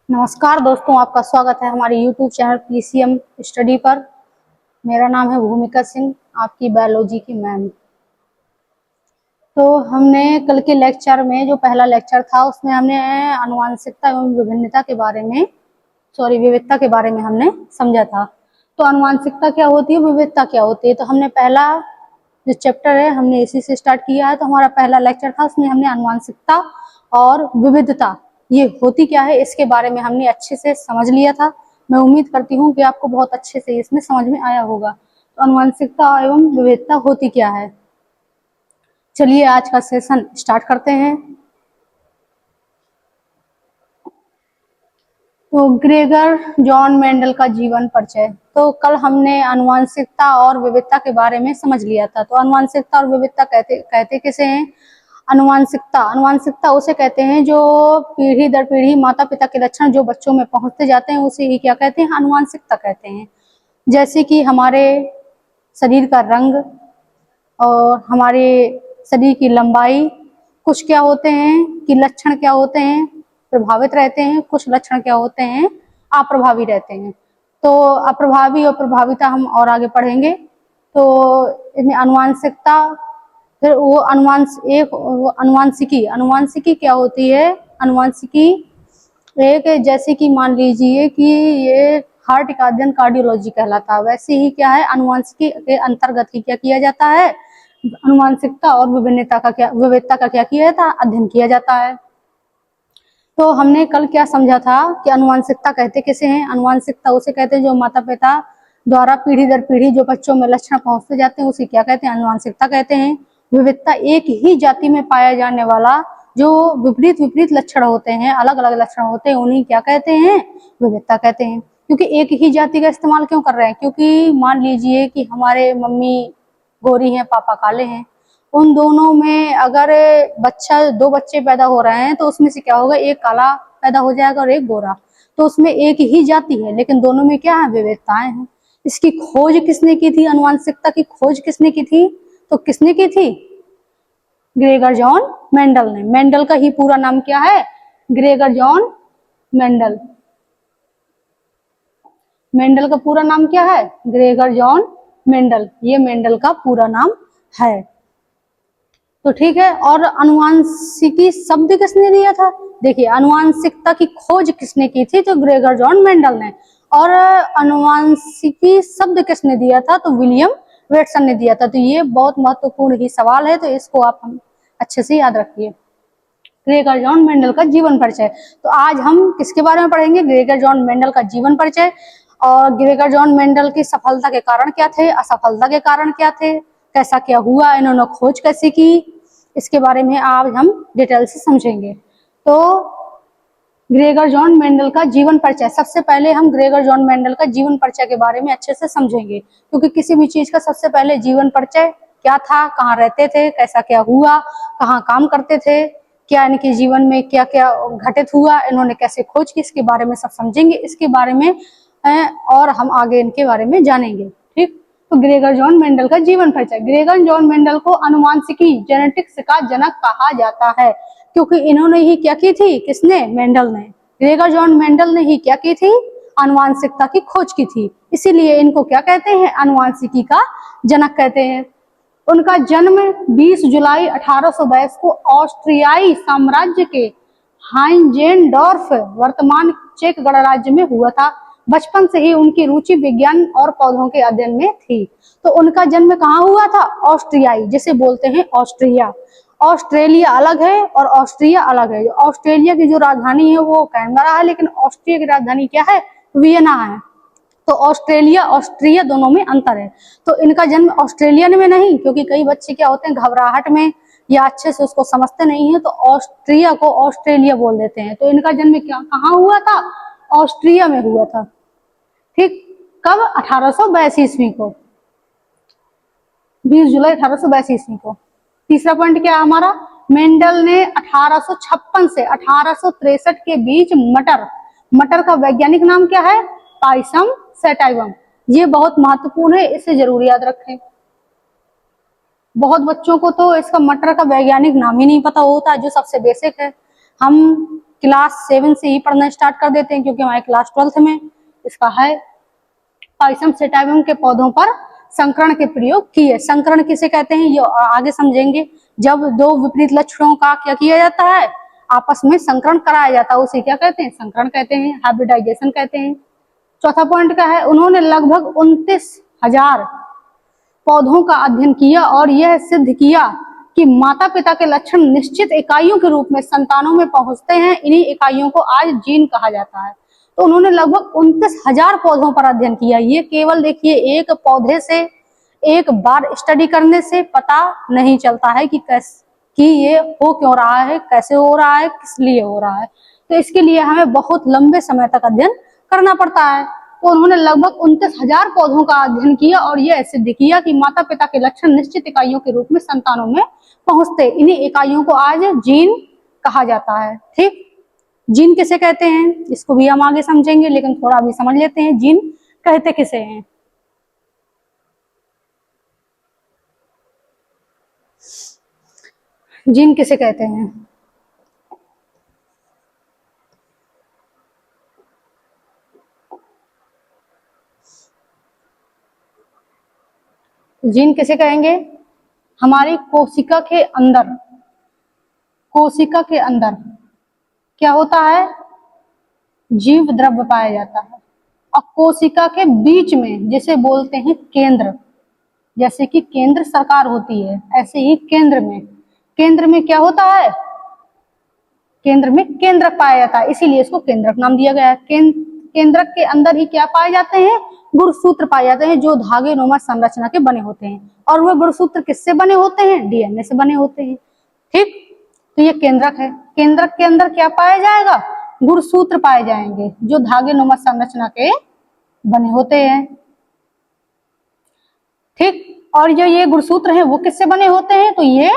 नमस्कार दोस्तों, आपका स्वागत है हमारे YouTube चैनल पीसीएम स्टडी पर। मेरा नाम है भूमिका सिंह, आपकी बायोलॉजी की मैम। तो हमने कल के लेक्चर में जो पहला लेक्चर था उसमें हमने आनुवंशिकता एवं विभिन्नता के बारे में विविधता के बारे में हमने समझा था। तो आनुवंशिकता क्या होती है, विविधता क्या होती है। तो हमने पहला जो चैप्टर है हमने इसी से स्टार्ट किया है। तो हमारा पहला लेक्चर था, उसमें हमने आनुवंशिकता और विविधता ये होती क्या है इसके बारे में हमने अच्छे से समझ लिया था। मैं उम्मीद करती हूँ कि आपको बहुत अच्छे से इसमें समझ में आया होगा। तो आनुवंशिकता एवं विविधता होती क्या है, चलिए आज का सेशन स्टार्ट करते हैं। तो ग्रेगर जॉन मेंडल का जीवन परिचय। तो कल हमने आनुवंशिकता और विविधता के बारे में समझ लिया था। तो आनुवंशिकता और विविधता कहते किसे हैं? अनुवांशिकता उसे कहते हैं जो पीढ़ी दर पीढ़ी माता पिता के लक्षण जो बच्चों में पहुंचते जाते हैं उसे ही क्या कहते हैं? अनुवांशिकता कहते हैं। जैसे कि हमारे शरीर का रंग और हमारे शरीर की लंबाई, कुछ क्या होते हैं कि लक्षण क्या होते हैं प्रभावित रहते हैं, कुछ लक्षण क्या होते हैं अप्रभावी रहते हैं। तो अप्रभावी और प्रभाविता हम और आगे पढ़ेंगे। तो इसमें अनुवांशिकता, फिर वो अनुवांशिकी क्या होती है? अनुवांशिकी एक, जैसे कि मान लीजिए कि ये हार्ट का अध्ययन कार्डियोलॉजी कहलाता है, वैसे ही क्या है अनुवांशिकी के अंतर्गत ही क्या किया जाता है? अनुवांशिकता और विभिन्नता का विविधता का क्या किया जाता है? अध्ययन किया जाता है। तो हमने कल क्या समझा था कि अनुवांशिकता कहते किसे हैं? अनुवांशिकता उसे कहते हैं जो माता पिता द्वारा पीढ़ी दर पीढ़ी जो बच्चों में लक्षण पहुंचते जाते हैं उसे क्या कहते हैं? अनुवांशिकता कहते हैं। विविधता एक ही जाति में पाया जाने वाला जो विपरीत लक्षण होते हैं, अलग अलग लक्षण होते हैं, उन्हीं क्या कहते हैं? विविधता कहते हैं। क्योंकि एक ही जाति का इस्तेमाल क्यों कर रहे हैं? क्योंकि मान लीजिए कि हमारे मम्मी गोरी हैं, पापा काले हैं, उन दोनों में अगर दो बच्चे पैदा हो रहे हैं तो उसमें से क्या होगा? एक काला पैदा हो जाएगा और एक गोरा। तो उसमें एक ही जाति है लेकिन दोनों में क्या है? विविधताएं हैं। इसकी खोज किसने की थी? अनुवांशिकता की खोज किसने की थी? तो किसने की थी? ग्रेगर जॉन मेंडल ने। मेंडल का ही पूरा नाम क्या है? Gregor John Mendel. मेंडल का पूरा नाम क्या है? Gregor John Mendel. ये मेंडल का पूरा नाम है। तो ठीक है। और अनुवांशिकी शब्द किसने दिया था? देखिए, अनुवांशिकता की खोज किसने की थी? तो ग्रेगर जॉन मेंडल ने। और अनुवांशिकी शब्द किसने दिया था? तो विलियम वेटसन ने दिया था। तो ये बहुत महत्वपूर्ण ही सवाल है, तो इसको आप अच्छे से याद रखिए। ग्रेगर जॉन मेंडल का जीवन परिचय। तो आज हम किसके बारे में पढ़ेंगे? ग्रेगर जॉन मेंडल का जीवन परिचय। और ग्रेगर जॉन मेंडल की सफलता के कारण क्या थे, असफलता के कारण क्या थे, कैसा क्या हुआ, इन्होंने खोज कैसे की, इसके बारे में आज हम डिटेल से समझेंगे। तो ग्रेगर जॉन मेंडल का जीवन परिचय। सबसे पहले हम ग्रेगर जॉन मेंडल का जीवन परिचय के बारे में अच्छे से समझेंगे, क्योंकि किसी भी चीज का सबसे पहले जीवन परिचय क्या था, कहाँ रहते थे, कैसा क्या हुआ, कहाँ काम करते थे, क्या इनके जीवन में क्या क्या घटित हुआ, इन्होंने कैसे खोज की, इसके बारे में सब समझेंगे। इसके बारे में और हम आगे इनके बारे में जानेंगे। ठीक। तो ग्रेगर जॉन मेंडल का जीवन परिचय। ग्रेगर जॉन मेंडल को अनुवांशिकी जेनेटिक्स का जनक कहा जाता है, क्योंकि इन्होंने ही क्या की थी? किसने? मेंडल ने। ग्रेगर जॉन मेंडल ने ही क्या की थी? आनुवांशिकता की खोज की थी। इसीलिए इनको क्या कहते हैं? आनुवांशिकी का जनक कहते हैं। उनका जन्म 20 जुलाई 1822 को ऑस्ट्रियाई साम्राज्य के हाइंजेनडॉर्फ वर्तमान चेक गणराज्य में हुआ था। बचपन से ही उनकी रुचि विज्ञान और पौधों के अध्ययन में थी। तो उनका जन्म कहाँ हुआ था? ऑस्ट्रियाई, जिसे बोलते हैं ऑस्ट्रिया। ऑस्ट्रेलिया अलग है और ऑस्ट्रिया अलग है। ऑस्ट्रेलिया की जो राजधानी है वो कैनबरा है, लेकिन ऑस्ट्रिया की राजधानी क्या है? वियना है। तो ऑस्ट्रेलिया ऑस्ट्रिया दोनों में अंतर है। तो इनका जन्म ऑस्ट्रेलिया में नहीं, क्योंकि कई बच्चे क्या होते हैं घबराहट में या अच्छे से उसको समझते नहीं है तो ऑस्ट्रिया को ऑस्ट्रेलिया बोल देते हैं। तो इनका जन्म क्या कहाँ हुआ था? ऑस्ट्रिया में हुआ था। ठीक। कब? 1882 ईस्वी को, 20 जुलाई 1882 ईस्वी को। तीसरा पॉइंट क्या है हमारा? मेंडल ने 1856 से 1863 के बीच मटर का वैज्ञानिक नाम क्या है? पाइसम सैटाइवम। ये बहुत महत्वपूर्ण है, इसे जरूर याद रखें। बहुत बच्चों को तो इसका मटर का वैज्ञानिक नाम ही नहीं पता होता, जो सबसे बेसिक है। हम क्लास 7 से ही पढ़ना स्टार्ट कर देते हैं, क्योंकि हमारे क्लास 12th में इसका है पाइसम सेटाइवम के पौधों पर संकरण के प्रयोग किए। संकरण किसे कहते हैं ये आगे समझेंगे। जब दो विपरीत लक्षणों का क्या किया जाता है, आपस में संकरण कराया जाता है, उसे क्या कहते हैं, संकरण कहते हैं, हाइब्रिडाइजेशन कहते हैं। चौथा पॉइंट क्या है, उन्होंने लगभग 29,000 पौधों का अध्ययन किया और यह सिद्ध किया कि माता पिता के लक्षण निश्चित इकाइयों के रूप में संतानों में पहुंचते हैं। इन्हीं इकाइयों को आज जीन कहा जाता है। तो उन्होंने लगभग 29,000 पौधों पर अध्ययन किया। ये केवल देखिए एक पौधे से एक बार स्टडी करने से पता नहीं चलता है कि ये हो क्यों रहा है, कैसे हो रहा है, किस लिए हो रहा है। तो इसके लिए हमें बहुत लंबे समय तक अध्ययन करना पड़ता है। तो उन्होंने लगभग 29,000 पौधों का अध्ययन किया और यह सिद्ध किया कि माता पिता के लक्षण निश्चित इकाइयों के रूप में संतानों में पहुंचते। इन्हीं इकाइयों को आज जीन कहा जाता है। ठीक, जीन किसे कहते हैं इसको भी हम आगे समझेंगे, लेकिन थोड़ा अभी समझ लेते हैं जीन कहते किसे हैं। जीन किसे कहते हैं? जीन किसे कहेंगे? हमारी कोशिका के अंदर क्या होता है, जीव द्रव्य पाया जाता है। और कोशिका के बीच में जिसे बोलते हैं केंद्र, जैसे कि केंद्र सरकार होती है, ऐसे ही केंद्र में क्या होता है, केंद्र में केंद्रक पाया जाता है, इसीलिए इसको केंद्रक नाम दिया गया है। केंद्रक के अंदर ही क्या पाए जाते हैं, गुणसूत्र पाए जाते हैं, जो धागे नुमा संरचना के बने होते हैं। और वह गुणसूत्र किससे बने होते हैं, डीएनए से बने होते हैं। ठीक, तो ये केंद्रक है। केंद्रक के अंदर क्या पाया जाएगा, गुणसूत्र पाए जाएंगे, जो धागे नुमा संरचना के बने होते हैं। ठीक, और जो ये गुणसूत्र हैं वो किससे बने होते हैं, तो ये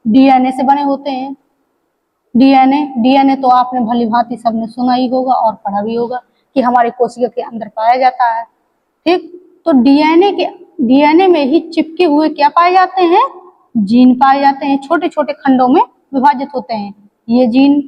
डीएनए से बने होते हैं। डीएनए तो आपने भली भांति सबने सुना ही होगा और पढ़ा भी होगा कि हमारे कोशिका के अंदर पाया जाता है। ठीक, तो डीएनए में ही चिपके हुए क्या पाए जाते हैं, जीन पाए जाते हैं, छोटे छोटे खंडों में विभाजित होते हैं ये जीन।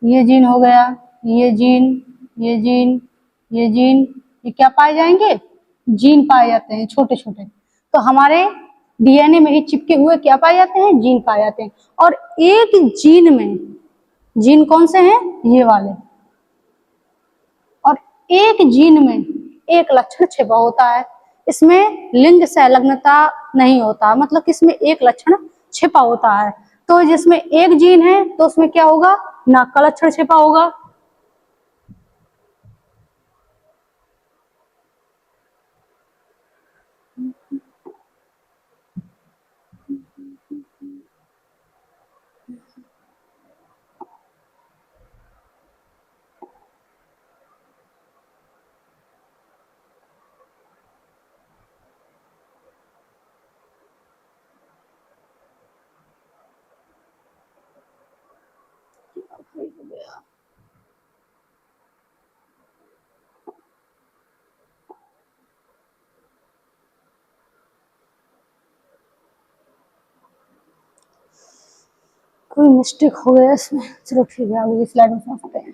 ये जीन हो गया, ये क्या पाए जाएंगे, जीन पाए जाते हैं छोटे छोटे। तो हमारे डीएनए में ही चिपके हुए क्या पाए जाते हैं, जीन पाए जाते हैं। और एक जीन में, जीन कौन से हैं, ये वाले, और एक जीन में एक लक्षण छिपा होता है। इसमें लिंग संलग्नता नहीं होता, मतलब कि इसमें एक लक्षण छिपा होता है। तो जिसमें एक जीन है तो उसमें क्या होगा, नाक का लक्षण छिपा होगा। कोई मिस्टेक हो गया इसमें, चलो ठीक है, अगली स्लाइड में समझते हैं।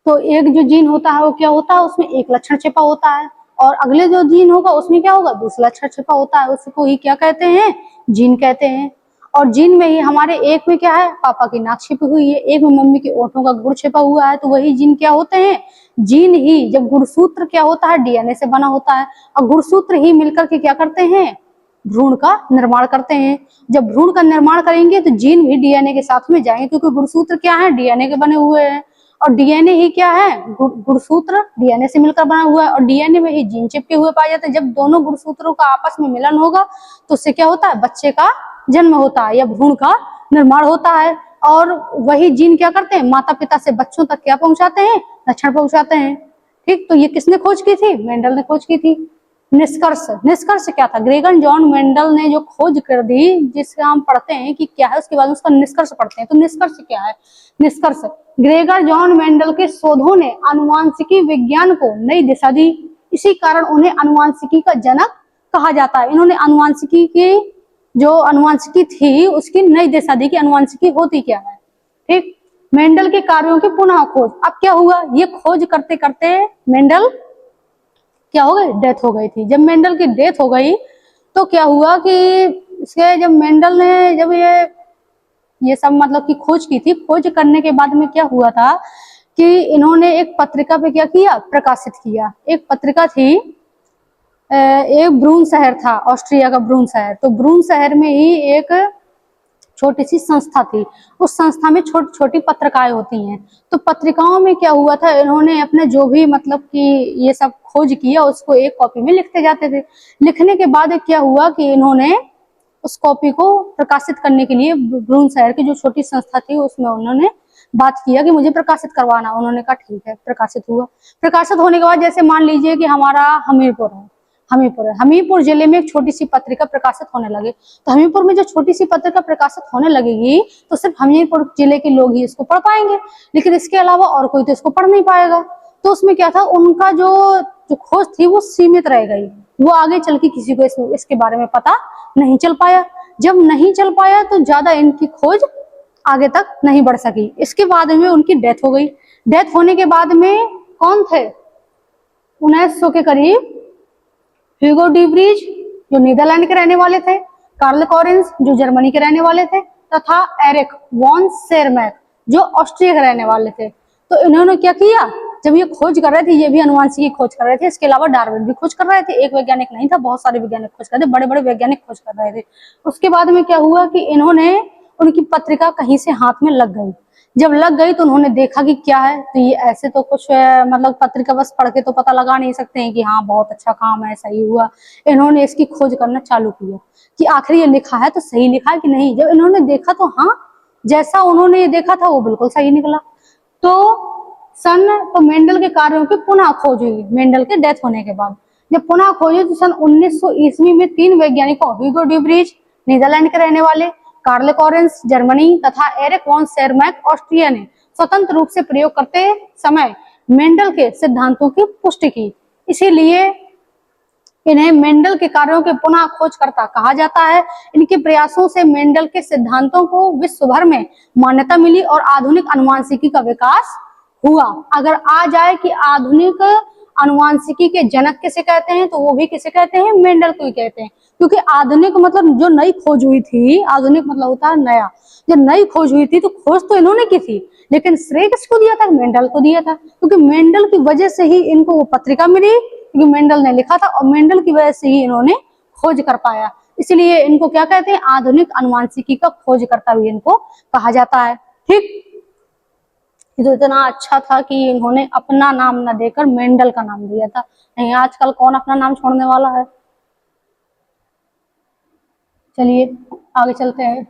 तो एक जो जीन होता है वो क्या होता है, उसमें एक लक्षण छिपा होता है, और अगले जो जीन होगा उसमें क्या होगा, दूसरा लक्षण छिपा होता है। उसको ही क्या कहते हैं, जीन कहते हैं। और जीन में ही हमारे एक में क्या है, पापा की नाक छिपी हुई है, एक में मम्मी के ओठों का गुण छिपा हुआ है, तो वही जीन क्या होते हैं, जीन ही। जब गुणसूत्र क्या होता है, डीएनए से बना होता है, और गुणसूत्र ही मिलकर के क्या करते हैं, भ्रूण का निर्माण करते हैं। जब भ्रूण का निर्माण करेंगे तो जीन भी डीएनए के साथ में जाएंगे, क्योंकि गुणसूत्र क्या है, डीएनए के बने हुए हैं, और डीएनए ही क्या है, गुणसूत्र डीएनए से मिलकर बना हुआ है, और डीएनए में ही जीन चिपके हुए पाए जाते हैं। जब दोनों गुणसूत्रों का आपस में मिलन होगा तो उससे क्या होता है, बच्चे का जन्म होता है या भ्रूण का निर्माण होता है। और वही जीन क्या करते हैं, माता पिता से बच्चों तक क्या पहुंचाते हैं, लक्षण पहुंचाते हैं। ठीक, तो ये किसने खोज की थी, मेंडल ने खोज की थी। निष्कर्ष, निष्कर्ष क्या था? ग्रेगर जॉन मेंडल ने जो खोज कर दी, जिससे हम पढ़ते हैं कि क्या है, उसके बाद उसका निष्कर्ष पढ़ते हैं। तो निष्कर्ष क्या है? निष्कर्ष, ग्रेगर जॉन मेंडल के शोधों ने आनुवंशिकी विज्ञान को नई दिशा दी। इसी कारण उन्हें आनुवंशिकी का जनक कहा जाता है। इन्होंने आनुवंशिकी की जो आनुवंशिकी थी उसकी नई दिशा दी कि आनुवंशिकी होती क्या है। ठीक। मेंडल के कार्यों की पुनः खोज। अब क्या हुआ, ये खोज करते करते मेंडल क्या हो गए, डेथ हो गई थी। जब मेंडल की डेथ हो गई तो क्या हुआ कि इसके जब मेंडल ने जब ये सब मतलब कि खोज की थी, खोज करने के बाद में क्या हुआ था कि इन्होंने एक पत्रिका पे क्या किया, प्रकाशित किया। एक पत्रिका थी, एक ब्रून शहर था, ऑस्ट्रिया का ब्रून शहर। तो ब्रून शहर में ही एक छोटी सी संस्था थी, उस संस्था में छोटी छोटी पत्रिकाएं होती हैं। तो पत्रिकाओं में क्या हुआ था, इन्होंने अपने जो भी मतलब कि ये सब खोज किया उसको एक कॉपी में लिखते जाते थे। लिखने के बाद क्या हुआ कि इन्होंने उस कॉपी को प्रकाशित करने के लिए ब्रून शहर की जो छोटी संस्था थी उसमें उन्होंने बात किया कि मुझे प्रकाशित करवाना। उन्होंने कहा ठीक है, प्रकाशित हुआ। प्रकाशित होने के बाद जैसे मान लीजिए कि हमारा हमीरपुर है, हमीरपुर जिले में एक छोटी सी पत्रिका प्रकाशित होने लगे। तो हमीरपुर में जो छोटी सी पत्रिका प्रकाशित होने लगेगी तो सिर्फ हमीरपुर जिले के लोग ही इसको पढ़ पाएंगे, लेकिन इसके अलावा और कोई तो इसको पढ़ नहीं पाएगा। तो उसमें क्या था, उनका जो खोज थी वो सीमित रह गई, वो आगे चल के किसी को इसके बारे में पता नहीं चल पाया। जब नहीं चल पाया तो ज्यादा इनकी खोज आगे तक नहीं बढ़ सकी। इसके बाद में उनकी डेथ हो गई। डेथ होने के बाद में कौन थे, 1900 के करीब ह्यूगो डी ब्रीज जो नीदरलैंड के रहने वाले थे, कार्ल कॉरेंस जो जर्मनी के रहने वाले थे, तथा एरिक वॉन शेरमैक जो ऑस्ट्रिया के रहने वाले थे। तो इन्होंने क्या किया, जब ये खोज कर रहे थे, ये भी अनुवांशिकी खोज कर रहे थे, इसके अलावा डार्विन भी खोज कर रहे थे। एक वैज्ञानिक नहीं था, बहुत सारे वैज्ञानिक खोज कर रहे थे, बड़े बड़े वैज्ञानिक खोज कर रहे थे। उसके बाद में क्या हुआ कि इन्होंने उनकी पत्रिका कहीं से हाथ में लग गई। जब लग गई तो उन्होंने देखा कि क्या है, तो ये ऐसे तो कुछ मतलब पत्रिका बस पढ़ के तो पता लगा नहीं सकते हैं कि हाँ बहुत अच्छा काम है, सही हुआ। इन्होंने इसकी खोज करना चालू किया कि आखिर ये लिखा है तो सही लिखा है कि नहीं। जब इन्होंने देखा तो हाँ, जैसा उन्होंने ये देखा था वो बिल्कुल सही निकला। तो मेंडल के कार्यों की पुनः खोज हुई। मेंडल के डेथ होने के बाद जब पुनः खोज हुई तो सन 1900 ईस्वी में 3 वैज्ञानिकों, ह्यूगो डी ब्रीज नीदरलैंड के रहने वाले, कार्ल कॉरेंस जर्मनी तथा एरिक वॉन शेरमैक ऑस्ट्रिया ने स्वतंत्र रूप से प्रयोग करते समय मेंडल के सिद्धांतों की पुष्टि की। इसीलिए इन्हें मेंडल के कार्यों के पुनः खोजकर्ता कहा जाता है। इनके प्रयासों से मेंडल के सिद्धांतों को विश्व भर में मान्यता मिली और आधुनिक अनुवांशिकी का विकास हुआ। अगर आ जाए कि आधुनिक अनुवांशिकी के जनक किसे कहते हैं, तो वो भी किसे कहते हैं, मेंडल को ही कहते हैं। क्योंकि आधुनिक मतलब जो नई खोज हुई थी, आधुनिक मतलब होता है नया। जब नई खोज हुई थी तो खोज तो इन्होंने की थी, लेकिन श्रेय किसको दिया था, मेंडल को दिया था। क्योंकि मेंडल की वजह से ही इनको वो पत्रिका मिली, क्योंकि मेंडल ने लिखा था और मेंडल की वजह से ही इन्होंने खोज कर पाया। इसलिए इनको क्या कहते हैं, आधुनिक अनुवांशिकी का खोजकर्ता भी इनको कहा जाता है। ठीक, ये तो इतना अच्छा था कि इन्होंने अपना नाम न देकर मेंडल का नाम दिया था। नहीं, आजकल कौन अपना नाम छोड़ने वाला है। चलिए आगे चलते हैं।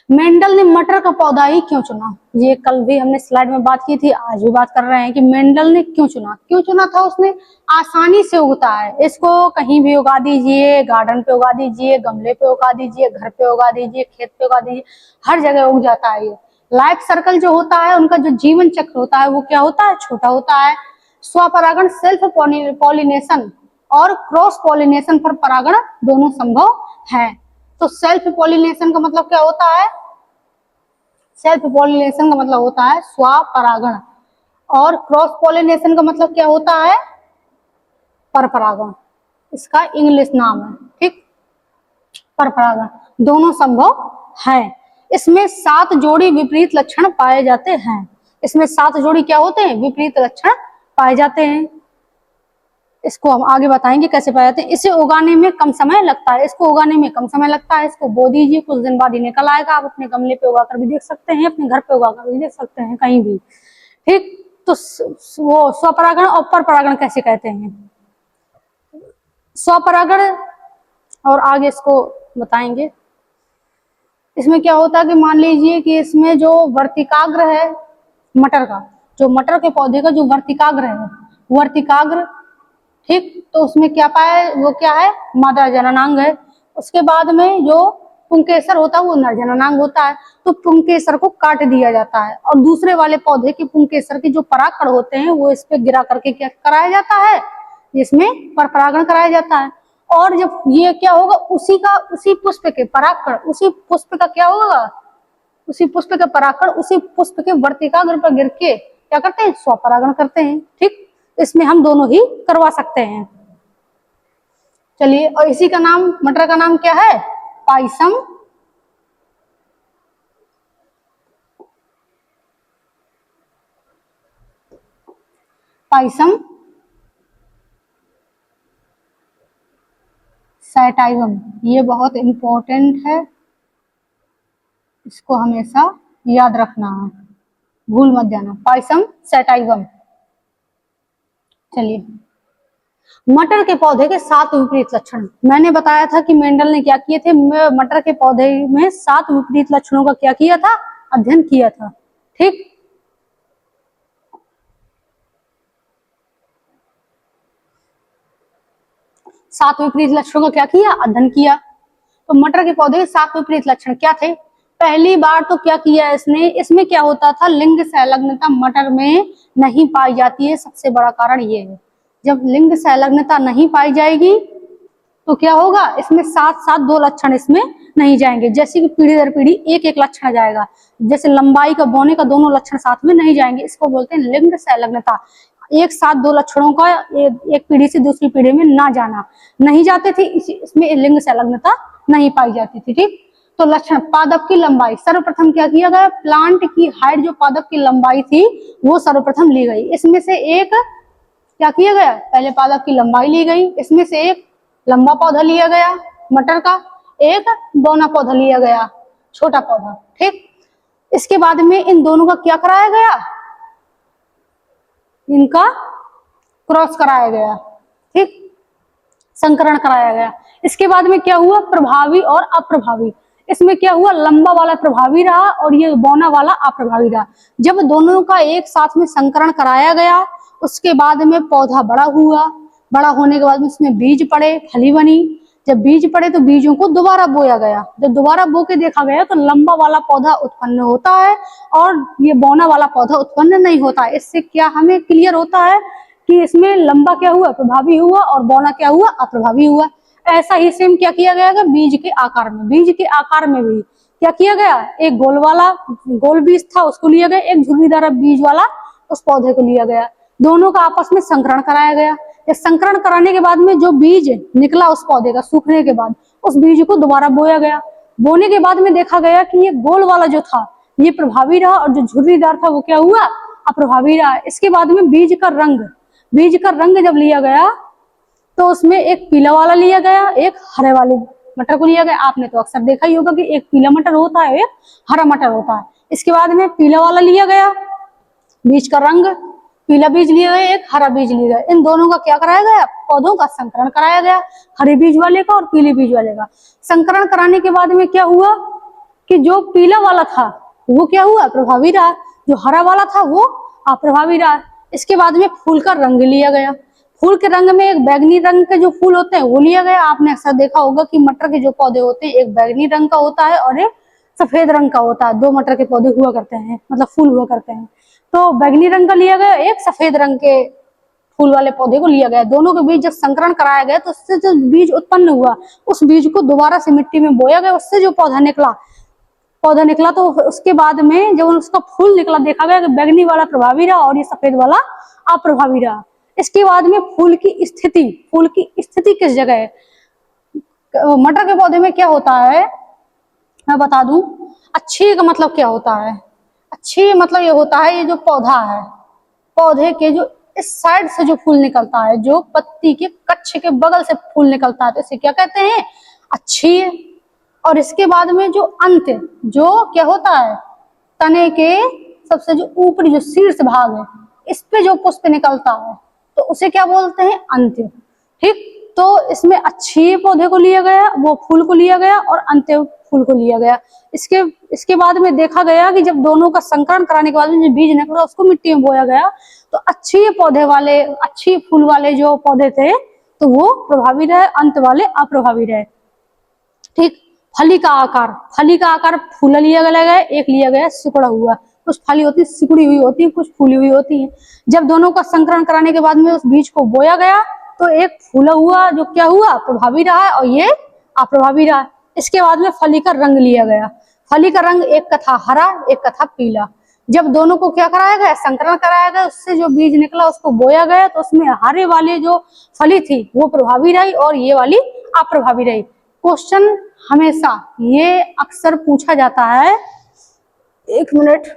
मेंडल ने मटर का पौधा ही क्यों चुना, ये कल भी हमने स्लाइड में बात की थी, आज भी बात कर रहे हैं कि मेंडल ने क्यों चुना था। उसने आसानी से उगता है, इसको कहीं भी उगा दीजिए, गार्डन पे उगा दीजिए, गमले पे उगा दीजिए, घर पे उगा दीजिए, खेत पे उगा दीजिए, हर जगह उग जाता है। ये लाइफ सर्कल जो होता है, उनका जो जीवन चक्र होता है वो क्या होता है, छोटा होता है। स्वपरागण सेल्फ पॉलिनेशन और क्रॉस पॉलिनेशन पर परागण दोनों संभव है। तो सेल्फ पॉलिनेशन का मतलब क्या होता है, सेल्फ पॉलिनेशन का मतलब होता है स्वपरागण, और क्रॉस पॉलिनेशन का मतलब क्या होता है, परपरागण, इसका इंग्लिश नाम है। ठीक, परपरागण दोनों संभव है। इसमें 7 जोड़ी विपरीत लक्षण पाए जाते हैं। इसमें 7 जोड़ी क्या होते हैं, विपरीत लक्षण पाए जाते हैं। इसको हम आगे बताएंगे कैसे पाए जाते हैं। इसे उगाने में कम समय लगता है, इसको उगाने में कम समय लगता है। इसको बो दीजिए, कुछ दिन बाद ही निकल आएगा। आप अपने गमले पे उगाकर भी देख सकते हैं, अपने घर पे उगाकर भी देख सकते हैं, कहीं भी। ठीक, तो वो स्वपरागण और परपरागण कैसे कहते हैं, स्वपरागण और आगे इसको बताएंगे। इसमें क्या होता है कि मान लीजिए कि इसमें जो वर्तिकाग्र है मटर का, जो मटर के पौधे का जो वर्तिकाग्र है, वर्तिकाग्र ठीक, तो उसमें क्या पाया, वो क्या है, मादा जननांग है। उसके बाद में जो पुंकेसर होता है वो नर जननांग होता है। तो पुंकेसर को काट दिया जाता है और दूसरे वाले पौधे के पुंकेसर के जो परागकण होते हैं वो इस पे गिरा करके क्या कराया जाता है, इसमें पर परागण कराया जाता है। और जब ये क्या होगा, उसी पुष्प के परागकण, उसी पुष्प का क्या होगा, उसी पुष्प के परागकण उसी पुष्प के वर्तिकाग्र पर गिर के क्या करते हैं, स्वपरागण करते हैं। ठीक, इसमें हम दोनों ही करवा सकते हैं। चलिए, और इसी का नाम, मटर का नाम क्या है, पाइसम। पाइसम सैटाइवम, ये बहुत इंपॉर्टेंट है, इसको हमेशा याद रखना है, भूल मत जाना, पाइसम सैटाइवम। चलिए, मटर के पौधे के 7 विपरीत लक्षण, मैंने बताया था कि मेंडल ने क्या किए थे, मटर के पौधे में 7 विपरीत लक्षणों का क्या किया था, अध्ययन किया था। ठीक, सात विपरीत लक्षणों का क्या किया, अध्ययन किया। तो मटर के पौधे के 7 विपरीत लक्षण क्या थे। पहली बार तो क्या किया इसने, इसमें क्या होता था, लिंग संलग्नता मटर में नहीं पाई जाती है, सबसे बड़ा कारण ये है। जब लिंग संलग्नता नहीं पाई जाएगी तो क्या होगा, इसमें साथ साथ 2 लक्षण इसमें नहीं जाएंगे, जैसे कि पीढ़ी दर पीढ़ी एक एक लक्षण जाएगा, जैसे लंबाई का, बोने का, दोनों लक्षण साथ में नहीं जाएंगे, इसको बोलते हैं लिंग संलग्नता। एक साथ 2 लक्षणों का एक पीढ़ी से दूसरी पीढ़ी में ना जाना, नहीं जाते थे, इसमें लिंग संलग्नता नहीं पाई जाती थी। ठीक, तो लक्षण, पादप की लंबाई, सर्वप्रथम क्या किया गया, प्लांट की हाइट, जो पादप की लंबाई थी वो सर्वप्रथम ली गई। इसमें से एक क्या किया गया, पहले पादप की लंबाई ली गई, इसमें से एक लंबा पौधा लिया गया मटर का, एक बौना पौधा लिया गया, छोटा पौधा। ठीक, इसके बाद में इन दोनों का क्या कराया गया, इनका क्रॉस कराया गया। ठीक, संकरण कराया गया। इसके बाद में क्या हुआ, प्रभावी और अप्रभावी। इसमें क्या हुआ, लंबा वाला प्रभावी रहा और ये बौना वाला अप्रभावी रहा। जब दोनों का एक साथ में संकरण कराया गया, उसके बाद में पौधा बड़ा हुआ, बड़ा होने के बाद में इसमें बीज पड़े, फली बनी। जब बीज पड़े तो बीजों को दोबारा बोया गया, जब दोबारा बो के देखा गया तो लंबा वाला पौधा उत्पन्न होता है और ये बौना वाला पौधा उत्पन्न नहीं होता है। इससे क्या हमें क्लियर होता है कि इसमें लंबा क्या हुआ, प्रभावी हुआ, और बौना क्या हुआ, अप्रभावी हुआ। ऐसा ही सेम क्या किया गया, बीज के आकार में, बीज के आकार में भी क्या किया गया, एक गोल वाला गोल बीज था उसको लिया गया, एक झुर्रीदार बीज वाला उस पौधे को लिया गया, दोनों का आपस में संकरण कराया गया। इस संकरण कराने के बाद में जो बीज निकला उस पौधे का सूखने के बाद, उस बीज को दोबारा बोया गया। बोने के बाद में देखा गया कि ये गोल वाला जो था ये प्रभावी रहा और जो झुर्रीदार था वो क्या हुआ, अप्रभावी रहा। इसके बाद में बीज का रंग जब लिया गया तो उसमें एक पीला वाला लिया गया, एक हरे वाले मटर को लिया गया। आपने तो अक्सर देखा ही होगा कि एक पीला मटर होता है, एक हरा मटर होता है। इसके बाद में पीला वाला लिया गया, बीज का रंग, पीला बीज लिया गया, एक हरा बीज लिया गया। इन दोनों का क्या कराया गया, पौधों का संकरण कराया गया, हरे बीज वाले का और पीले बीज वाले का। संकरण कराने के बाद में क्या हुआ कि जो पीला वाला था वो क्या हुआ, प्रभावी रहा, जो हरा वाला था वो अप्रभावी रहा। इसके बाद में फूल का रंग लिया गया, फूल के रंग में एक बैगनी रंग के जो फूल होते हैं वो लिया गया। आपने अक्सर देखा होगा कि मटर के जो पौधे होते हैं एक बैगनी रंग का होता है और एक सफेद रंग का होता है, 2 मटर के पौधे हुआ करते हैं, मतलब फूल हुआ करते हैं। तो बैगनी रंग का लिया गया, एक सफेद रंग के फूल वाले पौधे को लिया गया। दोनों के बीच जब संकरण कराया गया तो उससे जो बीज उत्पन्न हुआ उस बीज को दोबारा से मिट्टी में बोया गया, उससे जो पौधा निकला तो उसके बाद में जब उसका फूल निकला देखा गया कि बैगनी वाला प्रभावी रहा और ये सफेद वाला अप्रभावी रहा। इसके बाद में फूल की स्थिति किस जगह है, मटर के पौधे में क्या होता है मैं बता दूं। अच्छी का मतलब क्या होता है, अच्छी मतलब ये होता है, ये जो पौधा है, पौधे के जो इस साइड से जो फूल निकलता है, जो पत्ती के कच्छ के बगल से फूल निकलता है, तो इसे क्या कहते हैं, अच्छी। और इसके बाद में जो अंत, जो क्या होता है, तने के सबसे जो ऊपरी जो शीर्ष भाग है, इस पे जो पुष्प निकलता है तो उसे क्या बोलते हैं, अंत्य। ठीक, तो इसमें अच्छी पौधे को लिया गया, वो फूल को लिया गया, और अंत्य फूल को लिया गया। इसके बाद में देखा गया कि जब दोनों का संकरण कराने के बाद में जो बीज निकला उसको मिट्टी में बोया गया, तो अच्छी पौधे वाले, अच्छी फूल वाले जो पौधे थे तो वो प्रभावी रहे, अंत वाले अप्रभावी रहे। ठीक। फली का आकार फूला लिया गया, एक लिया गया सिकुड़ा हुआ। कुछ फली होती सिकुड़ी हुई होती है, कुछ फूली हुई होती है। जब दोनों का संकरण कराने के बाद में उस बीज को बोया गया तो एक फूला हुआ जो क्या हुआ, प्रभावी रहा, और ये अप्रभावी रहा। इसके बाद में फली का रंग लिया गया। फली का रंग एक का था हरा, एक का था पीला। जब दोनों को क्या कराया गया, संकरण कराया गया, उससे जो बीज निकला उसको बोया गया, तो उसमें हरे वाले जो फली थी वो प्रभावी रही और ये वाली अप्रभावी रही। क्वेश्चन हमेशा ये अक्सर पूछा जाता है, एक मिनट,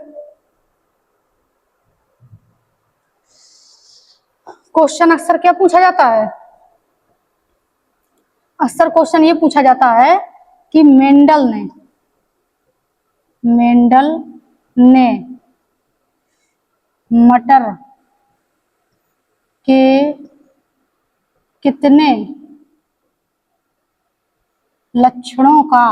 क्वेश्चन अक्सर क्या पूछा जाता है, अक्सर क्वेश्चन ये पूछा जाता है कि मेंडल ने मटर के कितने लक्षणों का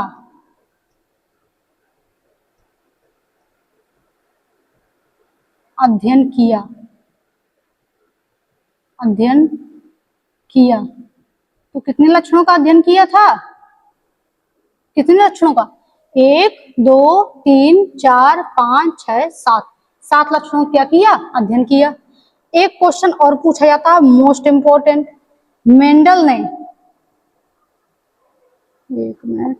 अध्ययन किया। तो कितने लक्षणों का अध्ययन किया था, कितने लक्षणों का, 1 2 3 4 5 6 7, 7 लक्षणों क्या किया, अध्ययन किया। एक क्वेश्चन और पूछा जाता है मोस्ट इंपोर्टेंट, मेंडल ने, एक मिनट,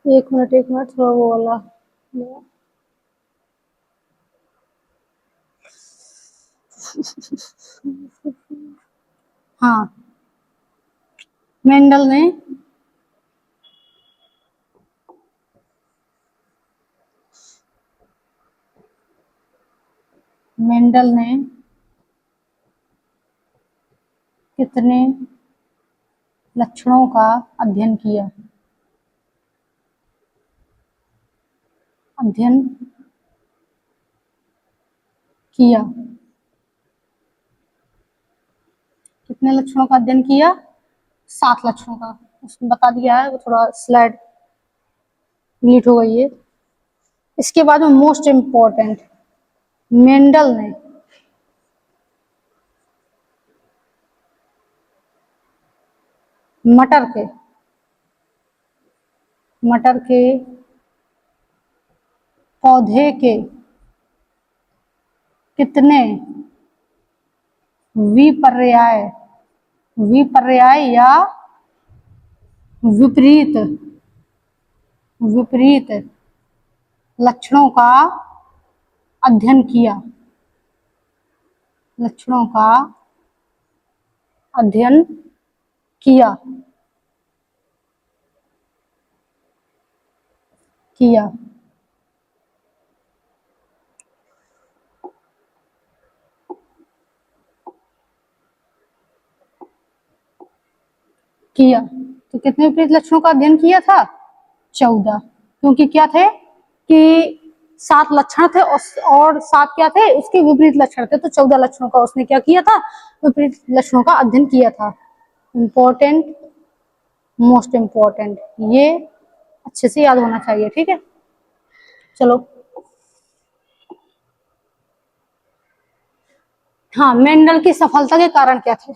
एक मिनट थोड़ा वो वाला, हाँ, मेंडल ने कितने लक्षणों का अध्ययन किया, कितने लक्षणों का अध्ययन किया, 7 लक्षणों का, उसमें बता दिया है, वो थोड़ा स्लाइड डिलीट हो गई है। इसके बाद में मोस्ट इंपॉर्टेंट, मेंडल ने मटर के पौधे के कितने विपर्याय या विपरीत लक्षणों का अध्ययन किया, किया। तो कितने विपरीत लक्षणों का अध्ययन किया था, 14, क्योंकि क्या थे कि 7 लक्षण थे और 7 क्या थे, उसके विपरीत लक्षण थे, तो 14 लक्षणों का उसने क्या किया था, विपरीत लक्षणों का अध्ययन किया था। इंपॉर्टेंट, मोस्ट इंपॉर्टेंट, ये अच्छे से याद होना चाहिए, ठीक है। चलो, हाँ, मेंडल की सफलता के कारण क्या थे,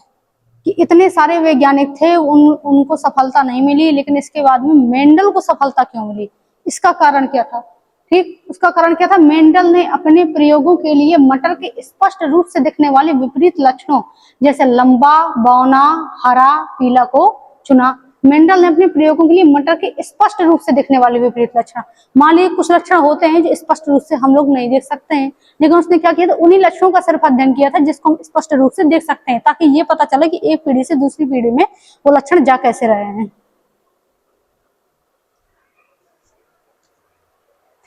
कि इतने सारे वैज्ञानिक थे, उनको सफलता नहीं मिली, लेकिन इसके बाद में मेंडल को सफलता क्यों मिली, इसका कारण क्या था, ठीक, उसका कारण क्या था, मेंडल ने अपने प्रयोगों के लिए मटर के स्पष्ट रूप से दिखने वाले विपरीत लक्षणों जैसे लंबा, बौना, हरा, पीला को चुना। मेंडल ने अपने प्रयोगों के लिए मटर के स्पष्ट रूप से दिखने वाले विपरीत लक्षण, मान लीजिए कुछ लक्षण होते हैं जो स्पष्ट रूप से हम लोग नहीं देख सकते हैं, लेकिन उसने क्या किया था, उन्हीं लक्षणों का सिर्फ अध्ययन किया था जिसको हम स्पष्ट रूप से देख सकते हैं, ताकि ये पता चले कि एक पीढ़ी से दूसरी पीढ़ी में वो लक्षण जा कैसे रहे हैं।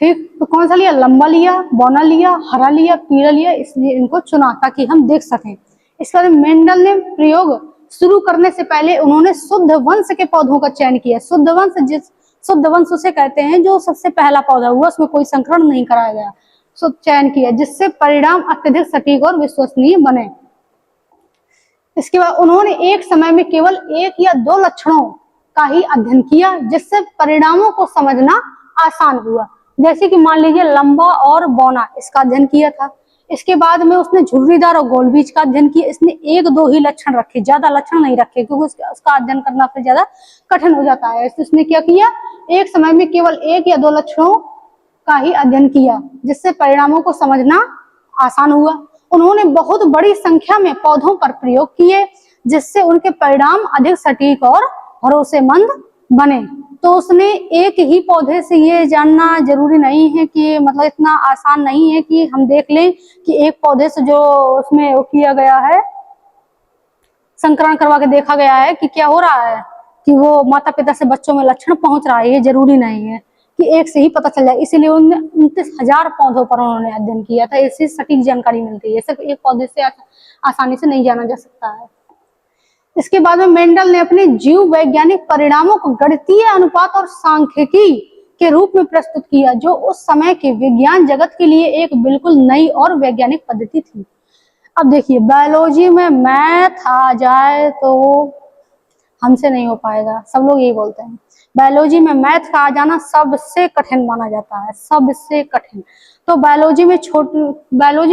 ठीक, तो कौन सा लिया, लंबा लिया, बौना लिया, हरा लिया, पीला लिया, इसलिए इनको चुना ताकि हम देख सकें। इसके बाद मेंडल ने प्रयोग शुरू करने से पहले उन्होंने शुद्ध वंश के पौधों का चयन किया। शुद्ध वंश उसे कहते हैं जो सबसे पहला पौधा हुआ, उसमें कोई संकरण नहीं कराया गया, शुद्ध चयन किया, जिससे परिणाम अत्यधिक सटीक और विश्वसनीय बने। इसके बाद उन्होंने एक समय में केवल 1 या 2 लक्षणों का ही अध्ययन किया, जिससे परिणामों को समझना आसान हुआ। जैसे कि मान लीजिए लंबा और बौना, इसका अध्ययन किया था। इसके बाद में उसने झुर्रीदार और गोल बीज का अध्ययन किया। इसने 1-2 ही लक्षण रखे, ज्यादा लक्षण नहीं रखे, क्योंकि उसका अध्ययन करना फिर ज्यादा कठिन हो जाता है। तो उसने क्या किया, एक समय में केवल 1 या 2 लक्षणों का ही अध्ययन किया, जिससे परिणामों को समझना आसान हुआ। उन्होंने बहुत बड़ी संख्या में पौधों पर प्रयोग किए, जिससे उनके परिणाम अधिक सटीक और भरोसेमंद बने। तो उसने एक ही पौधे से, ये जानना जरूरी नहीं है कि मतलब इतना आसान नहीं है कि हम देख लें कि एक पौधे से जो उसमें वो किया गया है, संकरण करवा के देखा गया है कि क्या हो रहा है, कि वो माता पिता से बच्चों में लक्षण पहुंच रहा है, ये जरूरी नहीं है कि एक से ही पता चल जाए। इसीलिए उन्होंने 29,000 पौधों पर उन्होंने अध्ययन किया था। इससे सटीक जानकारी मिलती है, सिर्फ एक पौधे से आसानी से नहीं जाना जा सकता है। इसके बाद में मेंडल ने अपने जीव वैज्ञानिक परिणामों को गणितीय अनुपात और सांख्यिकी के रूप में प्रस्तुत किया, जो उस समय के विज्ञान जगत के लिए एक बिल्कुल नई और वैज्ञानिक पद्धति थी। अब देखिए, बायोलॉजी में मैथ आ जाए तो हमसे नहीं हो पाएगा, सब लोग यही बोलते हैं। बायोलॉजी में मैथ का आ जाना सबसे कठिन माना जाता है, सबसे कठिन। तो बायोलॉजी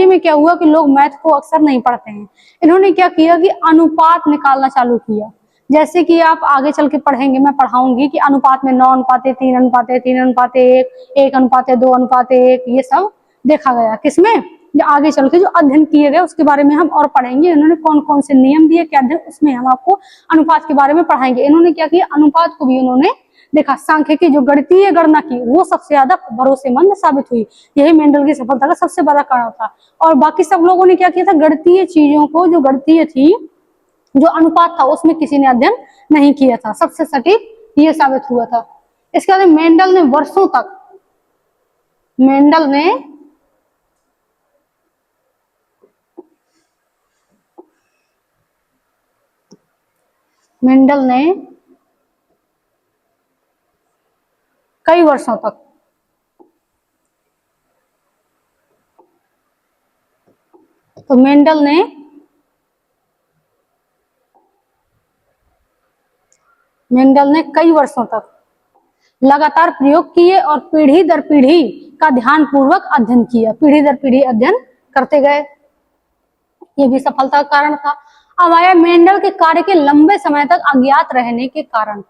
में क्या हुआ कि लोग मैथ को अक्सर नहीं पढ़ते हैं। इन्होंने क्या किया कि अनुपात निकालना चालू किया। जैसे कि आप आगे चल के पढ़ेंगे, मैं पढ़ाऊंगी कि अनुपात में 9:3, 3:1, 1:2:1, ये सब देखा गया। किसमें, जो आगे चल के जो अध्ययन किए गए उसके बारे में हम और पढ़ेंगे। इन्होंने कौन कौन से नियम दिए, क्या अध्ययन, उसमें हम आपको अनुपात के बारे में पढ़ाएंगे। इन्होंने क्या किया, अनुपात को भी उन्होंने देखा। सांख्यिकी जो गणितीय गणना की, वो सबसे ज्यादा भरोसेमंद साबित हुई। यही मेंडल की सफलता का सबसे बड़ा कारण था। और बाकी सब लोगों ने क्या किया था, गणितीय चीजों को, जो गणितीय थी, जो अनुपात था, उसमें किसी ने अध्ययन नहीं किया था। सबसे सटीक ये साबित हुआ था। इसके बाद मेंडल ने वर्षों तक, मेंडल ने कई वर्षों तक मेंडल ने कई वर्षों तक लगातार प्रयोग किए और पीढ़ी दर पीढ़ी का ध्यानपूर्वक अध्ययन किया। पीढ़ी दर पीढ़ी अध्ययन करते गए, ये भी सफलता का कारण था। अब आया मेंडल के कार्य के लंबे समय तक अज्ञात रहने के कारण।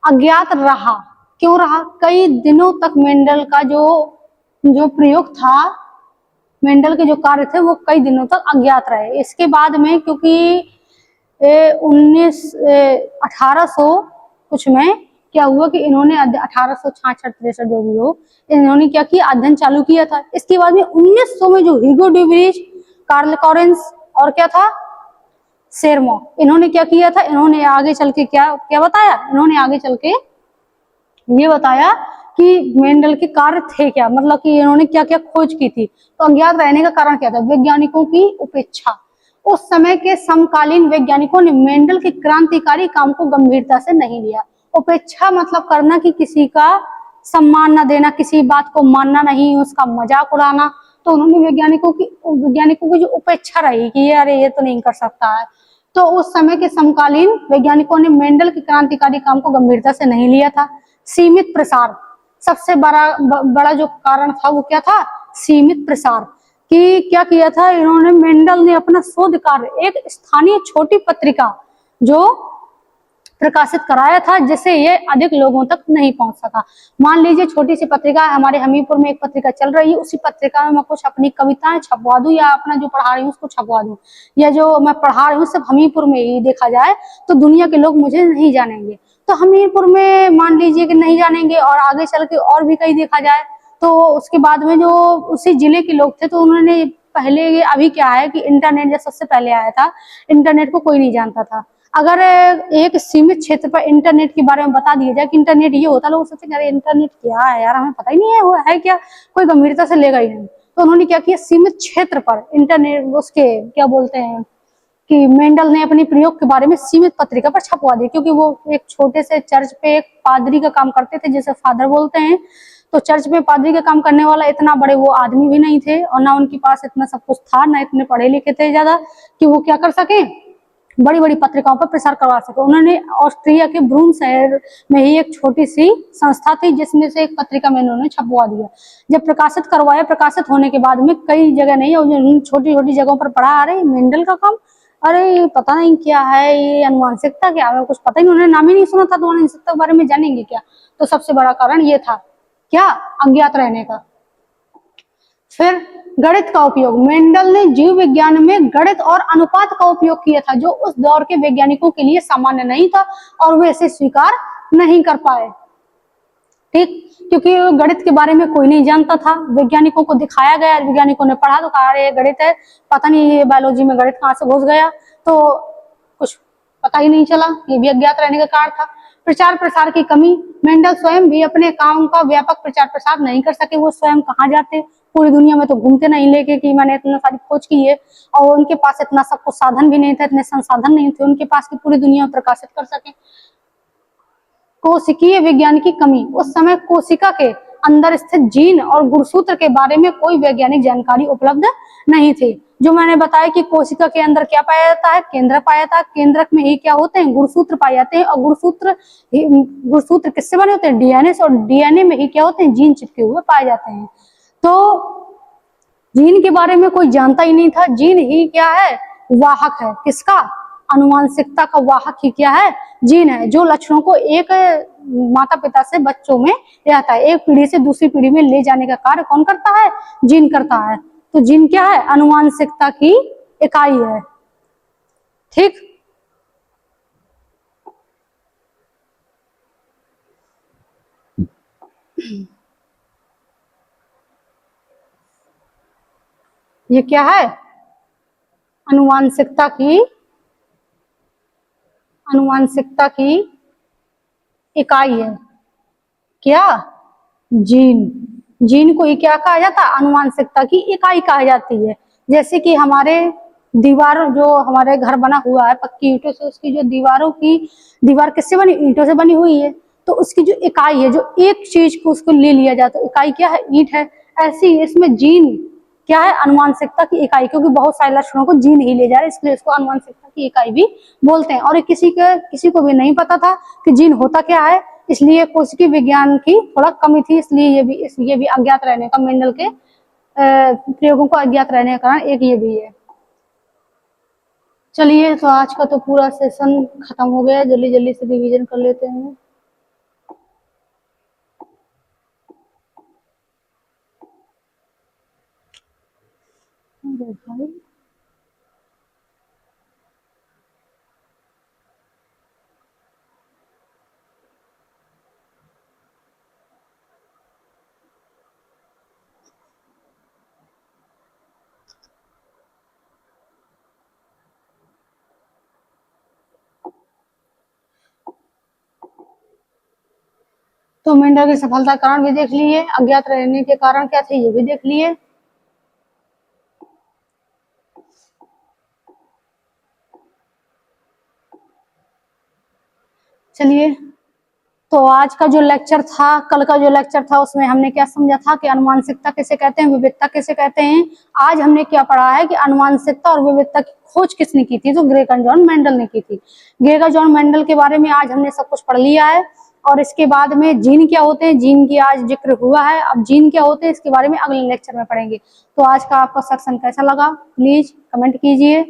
अज्ञात रहा, क्यों रहा, कई दिनों तक मेंडल का जो प्रयोग था, मेंडल के जो कार्य थे, वो कई दिनों तक अज्ञात रहे। इसके बाद में क्योंकि 1800 कुछ में क्या हुआ कि इन्होंने 1866-63 जो भी हो, इन्होंने क्या किया, अध्ययन चालू किया था। इसके बाद में 1900 में जो ह्यूगो ड्यूबरीज, कार्ल कॉरेंस और क्या था, शेरमो, इन्होंने क्या किया था, इन्होंने आगे चल के क्या बताया, इन्होंने आगे चल के ये बताया कि मेंडल के कार्य थे क्या, मतलब कि इन्होंने क्या क्या खोज की थी। तो अज्ञात रहने का कारण क्या था, वैज्ञानिकों की उपेक्षा। उस समय के समकालीन वैज्ञानिकों ने मेंडल के क्रांतिकारी काम को गंभीरता से नहीं लिया। उपेक्षा मतलब करना कि किसी का सम्मान न देना, किसी बात को मानना नहीं, उसका मजाक उड़ाना। तो उन्होंने वैज्ञानिकों की जो उपेक्षा रही कि अरे ये तो नहीं कर सकता है, तो उस समय के समकालीन वैज्ञानिकों ने मेंडल के क्रांतिकारी काम को गंभीरता से नहीं लिया था। सीमित प्रसार, सबसे बड़ा जो कारण था वो क्या था, सीमित प्रसार। कि क्या किया था इन्होंने, मेंडल ने अपना शोध कार्य एक स्थानीय छोटी पत्रिका जो प्रकाशित कराया था, जिससे ये अधिक लोगों तक नहीं पहुंच सका। मान लीजिए छोटी सी पत्रिका, हमारे हमीरपुर में एक पत्रिका चल रही है, उसी पत्रिका में मैं कुछ अपनी कविताएं छपवा दूं, या अपना जो पढ़ा रही हूँ उसको छपवा दूं, या जो मैं पढ़ा रही हूँ सिर्फ हमीरपुर में ही देखा जाए, तो दुनिया के लोग मुझे नहीं जानेंगे। तो हमीरपुर में मान लीजिए कि नहीं जानेंगे, और आगे चल के और भी कहीं देखा जाए, तो उसके बाद में जो उसी जिले के लोग थे, तो उन्होंने पहले, अभी क्या है कि इंटरनेट जब सबसे पहले आया था, इंटरनेट को कोई नहीं जानता था। अगर एक सीमित क्षेत्र पर इंटरनेट के बारे में बता दिया जाए कि इंटरनेट ये होता है, लोग सोचते हैं अरे इंटरनेट क्या है यार, हमें पता ही नहीं है वो है क्या, कोई गंभीरता से लेगा ही नहीं। तो उन्होंने क्या किया, सीमित क्षेत्र पर इंटरनेट, उसके क्या बोलते हैं कि मेंडल ने अपने प्रयोग के बारे में सीमित पत्रिका पर छपवा दिया, क्योंकि वो एक छोटे से चर्च पे एक पादरी का काम करते थे, जिसे फादर बोलते हैं। तो चर्च में पादरी का काम करने वाला इतना बड़े वो आदमी भी नहीं थे, और ना उनके पास इतना सब कुछ था, ना इतने पढ़े लिखे थे ज्यादा कि वो क्या कर सके, बड़ी बड़ी पत्रिकाओं पर प्रसार करवा सके। उन्होंने ऑस्ट्रिया के ब्रून शहर में ही एक छोटी सी संस्था थी, जिसमें से एक पत्रिका में उन्होंने छपवा दिया। जब प्रकाशित करवाया, प्रकाशित होने के बाद में कई जगह नहीं, और छोटी छोटी जगहों पर पढ़ा, अरे मेंडल का काम, अरे पता नहीं क्या है ये अनुवांशिकता, क्या है कुछ पता ही नहीं, उन्होंने नाम ही नहीं सुना था, तो अनुवांशिकता के बारे में जानेंगे क्या। तो सबसे बड़ा कारण ये था, क्या, अज्ञात रहने का। फिर गणित का उपयोग, मेंडल ने जीव विज्ञान में गणित और अनुपात का उपयोग किया था, जो उस दौर के वैज्ञानिकों के लिए सामान्य नहीं था और वे इसे स्वीकार नहीं कर पाए। ठीक, क्योंकि गणित के बारे में कोई नहीं जानता था, वैज्ञानिकों को दिखाया गया, वैज्ञानिकों ने पढ़ा तो कहा अरे ये गणित है, पता नहीं ये बायोलॉजी में गणित कहाँ से घुस गया, तो कुछ पता ही नहीं चला, ये भी अज्ञात रहने का कारण था। प्रचार प्रसार की कमी, मेंडल स्वयं भी अपने काम का व्यापक प्रचार प्रसार नहीं कर सके। वो स्वयं कहाँ जाते, पूरी दुनिया में तो घूमते नहीं लेके कि मैंने इतना सारी खोज की है, और उनके पास इतना सब कुछ साधन भी नहीं था, इतने संसाधन नहीं थे उनके पास कि पूरी दुनिया में प्रकाशित कर सके। कोशिकीय विज्ञान की कमी, उस समय कोशिका के अंदर स्थित जीन और गुणसूत्र के बारे में कोई वैज्ञानिक जानकारी उपलब्ध नहीं थी। जो मैंने बताया कि कोशिका के अंदर क्या पाया जाता है, केंद्रक पाया जाता है, केंद्रक में ही क्या होते हैं, गुणसूत्र पाए जाते हैं, और गुणसूत्र किससे बने होते हैं, डीएनए से, और डीएनए में ही क्या होते हैं, जीन चिपके हुए पाए जाते हैं। तो जीन के बारे में कोई जानता ही नहीं था, जीन ही क्या है, वाहक है, किसका, अनुवांशिकता का वाहक ही क्या है, जीन है, जो लक्षणों को एक माता पिता से बच्चों में रहता है, एक पीढ़ी से दूसरी पीढ़ी में ले जाने का कार्य कौन करता है, जीन करता है। तो जीन क्या है, अनुवांशिकता की इकाई है। ठीक, ये क्या है, अनुवांशिकता की इकाई है, क्या, जीन। जीन को ही क्या कहा जाता है, अनुवांशिकता की इकाई कहा जाती है। जैसे कि हमारे दीवार, जो हमारे घर बना हुआ है पक्की ईंटों से, उसकी जो दीवार किससे बनी, ईंटों से बनी हुई है, तो उसकी जो इकाई है, जो एक चीज को उसको ले लिया जाता है, इकाई क्या है, ईंट है। ऐसी इसमें जीन क्या है, अनुवांशिकता की इकाई, क्योंकि बहुत सारे लक्षणों को जीन ही ले जा रहे, इसलिए इसको अनुवांशिकता की इकाई भी बोलते हैं। और किसी को भी नहीं पता था कि जीन होता क्या है, इसलिए कोशिकीय विज्ञान की थोड़ा कमी थी, इसलिए ये भी अज्ञात रहने का, मेंडल के प्रयोगों को अज्ञात रहने का कारण एक ये भी है। चलिए, तो आज का तो पूरा सेशन खत्म हो गया, जल्दी जल्दी से रिवीजन कर लेते हैं। भाई तो मेंढक की सफलता कारण भी देख लिए, अज्ञात रहने के कारण क्या थे ये भी देख लिए। चलिए, तो आज का जो लेक्चर था, कल का जो लेक्चर था, उसमें हमने क्या समझा था कि अनुवांशिकता किसे कहते हैं, विविधता किसे कहते हैं। आज हमने क्या पढ़ा है कि अनुवांशिकता और विविधता की खोज किसने की थी, तो ग्रेगर जॉन मेंडल ने की थी। ग्रेगर जॉन मेंडल के बारे में आज हमने सब कुछ पढ़ लिया है, और इसके बाद में जीन क्या होते हैं, जीन की आज जिक्र हुआ है। अब जीन क्या होते हैं इसके बारे में अगले लेक्चर में पढ़ेंगे। तो आज का आपका सेक्शन कैसा लगा, प्लीज कमेंट कीजिए।